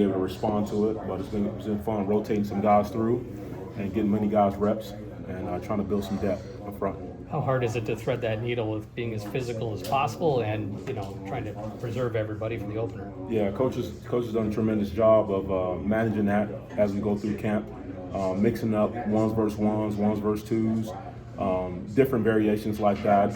able to respond to it, but it's been fun rotating some guys through and getting many guys reps and trying to build some depth up front. How hard is it to thread that needle with being as physical as possible and trying to preserve everybody for the opener? Yeah, coaches done a tremendous job of managing that as we go through camp, mixing up ones versus twos, different variations like that.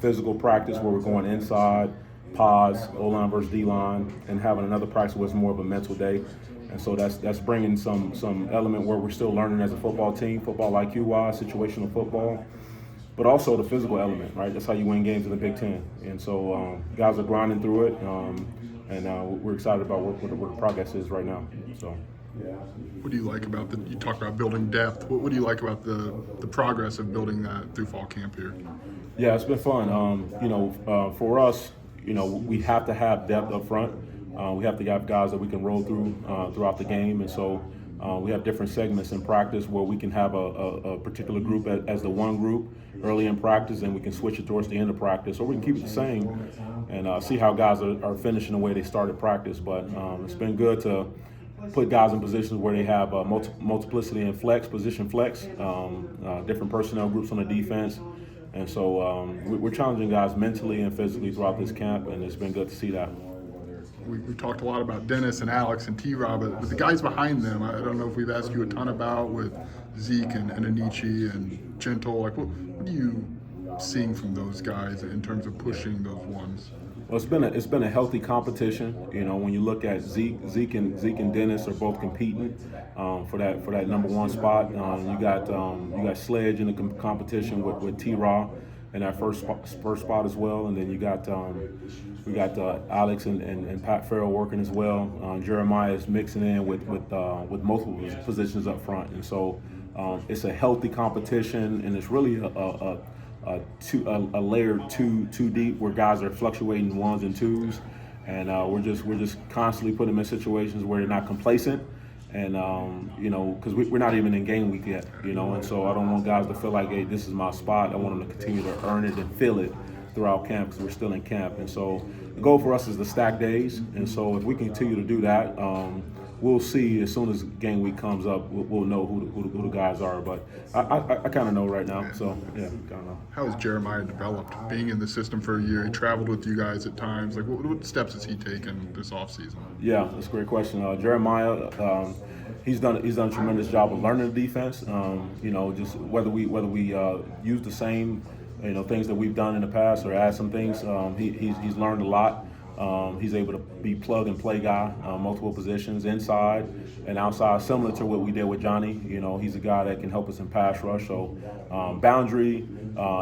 Physical practice where we're going inside, pods, O-line versus D-line, and having another practice where it's more of a mental day. And so that's bringing some element where we're still learning as a football team, football IQ-wise, situational football, but also the physical element, right? That's how you win games in the Big Ten. And so guys are grinding through it, and we're excited about what the progress is right now. So. What do you like about you talked about building depth. What do you like about the progress of building that through fall camp here? Yeah, it's been fun. For us, we have to have depth up front. We have to have guys that we can roll through throughout the game, and so we have different segments in practice where we can have a particular group as the one group early in practice, and we can switch it towards the end of practice, or we can keep it the same and see how guys are finishing the way they started practice. But it's been good to put guys in positions where they have multiplicity in position flex, different personnel groups on the defense. And so we're challenging guys mentally and physically throughout this camp, and it's been good to see that. We talked a lot about Dennis and Alex and T-Rob, but the guys behind them, I don't know if we've asked you a ton about with Zeke and Anichi and Gentle. Like, what are you seeing from those guys in terms of pushing those ones? Well, it's been a healthy competition. When you look at Zeke and Dennis are both competing for that number one spot. You got Sledge in the competition with T-Raw in that first spot as well, and then you got Alex and Pat Farrell working as well. Jeremiah is mixing in with multiple positions up front, and so it's a healthy competition, and it's really a layer two deep where guys are fluctuating ones and twos, and we're just constantly putting them in situations where they're not complacent, and because we're not even in game week yet, and so I don't want guys to feel like, hey, this is my spot. I want them to continue to earn it and feel it throughout camp because we're still in camp, and so the goal for us is to stack days, and so if we continue to do that, we'll see as soon as game week comes up. We'll know who the guys are, but I kind of know right now. So yeah, kind of know. How has Jeremiah developed? Being in the system for a year, he traveled with you guys at times. Like, what steps has he taken this offseason? Yeah, that's a great question. Jeremiah, he's done a tremendous job of learning the defense. Just whether we use the same things that we've done in the past or add some things, he's learned a lot. He's able to be plug and play guy, multiple positions, inside and outside, similar to what we did with Johnny. He's a guy that can help us in pass rush. So boundary,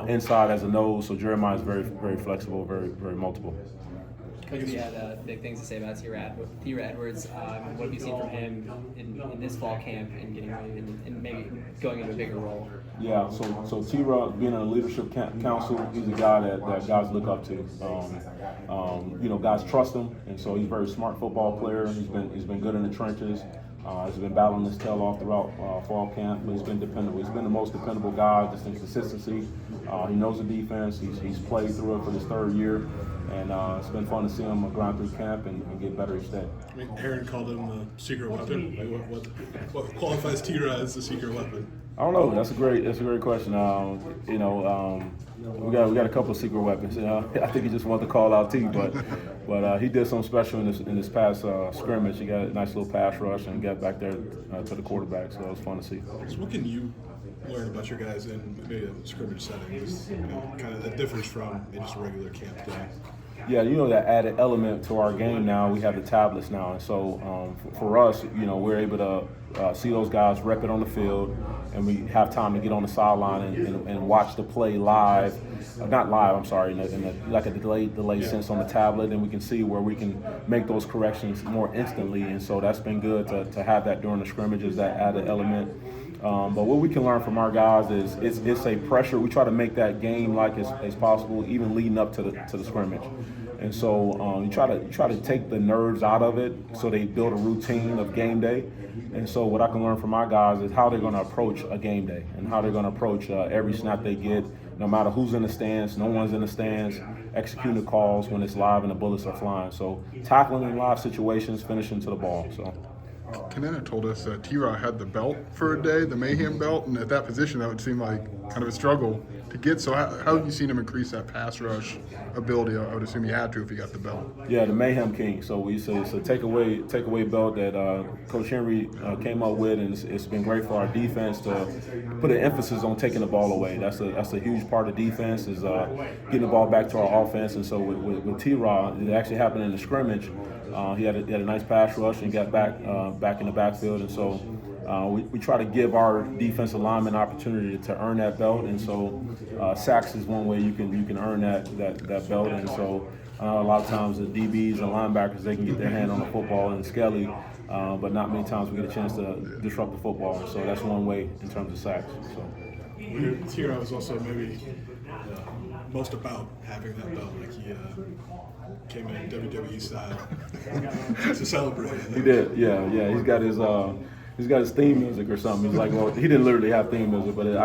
inside as a nose. So Jeremiah is very, very flexible, very, very multiple. Coach, we had big things to say about Trae Edwards. What have you seen from him in this fall camp and getting ready and maybe going into a bigger role? Yeah, so T-Raw being in a leadership council, he's a guy that guys look up to. Guys trust him, and so he's a very smart football player. He's been good in the trenches. He's been battling his tail off throughout fall camp, but he's been dependable. He's been the most dependable guy, just in consistency. He knows the defense. He's played through it for his third year, and it's been fun to see him grind through camp and get better each day. I mean, Aaron called him the secret weapon. Like, what qualifies T-Raw as the secret weapon? I don't know. That's a great question. We got a couple of secret weapons. I think he just wanted to call out T, but he did something special in this past scrimmage. He got a nice little pass rush and got back there to the quarterback. So it was fun to see. So what can you learn about your guys in maybe a scrimmage setting? Kind of that differs from just a regular camp day. Yeah, that added element to our game now. We have the tablets now, and so for us, we're able to see those guys rep it on the field, and we have time to get on the sideline and watch the play live. Not live, I'm sorry, like a delay sense on the tablet, and we can see where we can make those corrections more instantly, and so that's been good to have that during the scrimmages, that added element. But what we can learn from our guys is it's a pressure. We try to make that game-like as possible, even leading up to the scrimmage. And so you try to take the nerves out of it so they build a routine of game day. And so what I can learn from my guys is how they're going to approach a game day and how they're going to approach every snap they get, no matter who's in the stands, no one's in the stands. executing the calls when it's live and the bullets are flying. So tackling in live situations, finishing to the ball. So. Kanena told us T-Raw had the belt for a day, the Mayhem belt, and at that position that would seem like kind of a struggle to get. So how have you seen him increase that pass rush ability? I would assume he had to if he got the belt. Yeah, the Mayhem King. So we say it's a takeaway belt that Coach Henry came up with, and it's been great for our defense to put an emphasis on taking the ball away. That's a huge part of defense is getting the ball back to our offense. And so with T-Raw, it actually happened in the scrimmage. He had a nice pass rush and got back in the backfield, and so we try to give our defensive linemen opportunity to earn that belt, and so sacks is one way you can earn that belt, and so a lot of times the DBs and linebackers, they can get their hand on the football and Skelly, but not many times we get a chance to disrupt the football, so that's one way in terms of sacks. So. T-Raw was also maybe most about having that belt, like he came in WWE style to celebrate. He did, yeah. He's got his theme music or something. He's like, well, he didn't literally have theme music, but it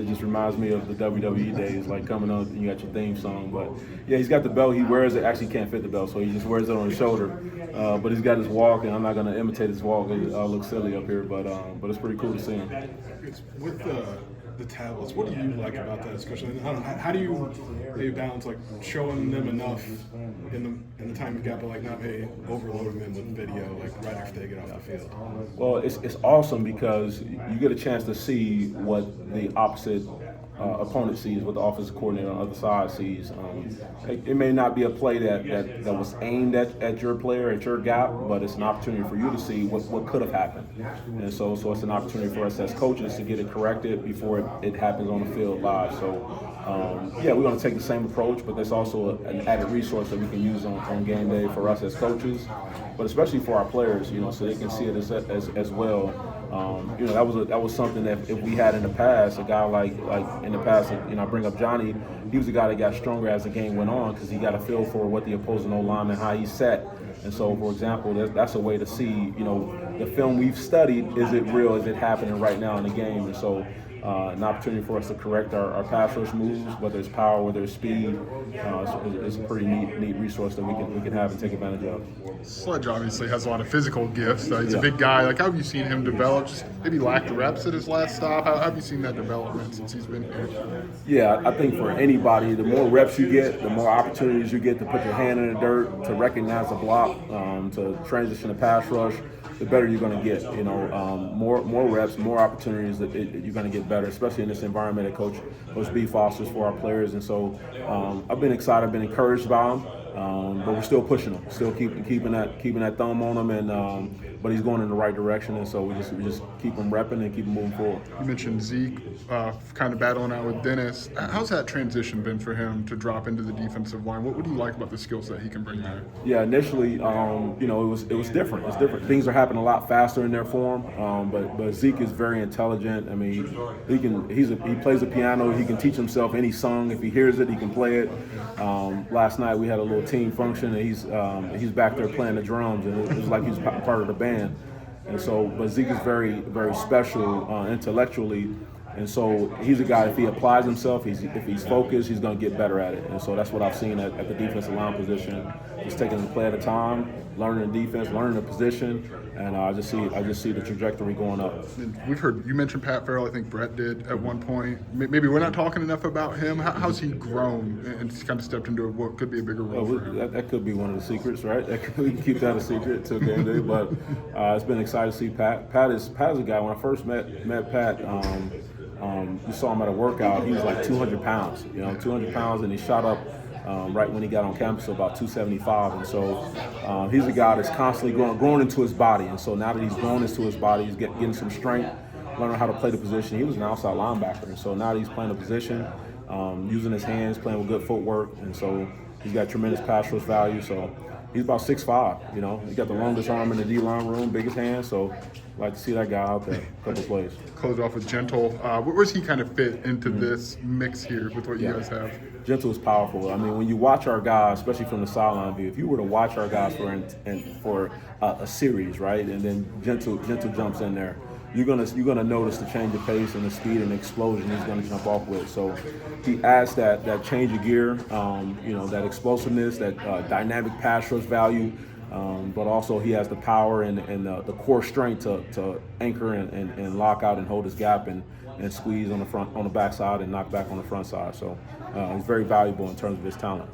just reminds me of the WWE days, like coming up and you got your theme song. But yeah, he's got the belt. He wears it. Actually, can't fit the belt, so he just wears it on his shoulder. But he's got his walk, and I'm not gonna imitate his walk. It looks silly up here, but it's pretty cool to see him. With the tablets, what do you like about that, especially? I don't know, how do you maybe balance like showing them enough in the time you've got, but like not maybe overloading them with video like right after they get off the field? Well, it's awesome because you get a chance to see what the opposite opponent sees, what the offensive coordinator on the other side sees. It may not be a play that was aimed at your player, at your gap, but it's an opportunity for you to see what could have happened. And so it's an opportunity for us as coaches to get it corrected before it happens on the field live. So we're going to take the same approach, but there's also an added resource that we can use on game day for us as coaches, but especially for our players, so they can see it as well. That was something that if we had in the past, a guy like in the past, I bring up Johnny, he was a guy that got stronger as the game went on because he got a feel for what the opposing O-lineman, how he set. And so, for example, that's a way to see, the film we've studied, is it real? Is it happening right now in the game? And so an opportunity for us to correct our pass rush moves, whether it's power, whether it's speed. It's a pretty neat resource that we can have and take advantage of. Sledge obviously has a lot of physical gifts. He's a big guy. Like, how have you seen him develop? Just maybe lacked the reps at his last stop. How have you seen that development since he's been here? Yeah, I think for anybody, the more reps you get, the more opportunities you get to put your hand in the dirt, to recognize a block, to transition a pass rush, the better you're going to get. More reps, more opportunities that you're going to get better, especially in this environment that Coach B fosters for our players. And so I've been excited, I've been encouraged by him, but we're still pushing him, still keeping that thumb on him, and but he's going in the right direction, and so we just keep him repping and keep him moving forward. You mentioned Zeke kind of battling out with Dennis. How's that transition been for him to drop into the defensive line? What do you like about the skill set he can bring there? Yeah, initially, it was different. It's different. Things are happening a lot faster in there for him. But Zeke is very intelligent. I mean, he plays the piano. He can teach himself any song. If he hears it, he can play it. Last night we had a little team function, and he's back there playing the drums, and it was like he's part of the band. And so, but Zeke is very, very special intellectually. And so he's a guy, if he applies himself, if he's focused, he's going to get better at it. And so that's what I've seen at the defensive line position. Just taking a play at a time, learning the defense, learning the position, and I just see the trajectory going up. And we've heard you mentioned Pat Farrell. I think Brett did at one point. Maybe we're not talking enough about him. How's he grown and kind of stepped into what could be a bigger role for him? That could be one of the secrets, right? We can keep that a secret till game day. But it's been exciting to see Pat. Pat is a guy. When I first met Pat. You saw him at a workout. He was like 200 pounds, 200 pounds, and he shot up right when he got on campus to about 275. And so he's a guy that's constantly growing into his body. And so now that he's grown into his body, he's getting some strength, learning how to play the position. He was an outside linebacker, and so now that he's playing the position, using his hands, playing with good footwork, and so he's got tremendous pass rush value. So he's about 6'5", He got the longest arm in the D-line room, biggest hands, so I'd like to see that guy out there a couple plays. Close off with Gentle. Where's he kind of fit into this mix here with what you guys have? Gentle is powerful. I mean, when you watch our guys, especially from the sideline view, if you were to watch our guys for a series, right, and then Gentle jumps in there, you're gonna notice the change of pace and the speed and the explosion he's gonna jump off with. So he adds that change of gear, that explosiveness, that dynamic pass rush value, but also he has the power and the core strength to anchor and lock out and hold his gap and squeeze on the backside and knock back on the front side. So he's very valuable in terms of his talent.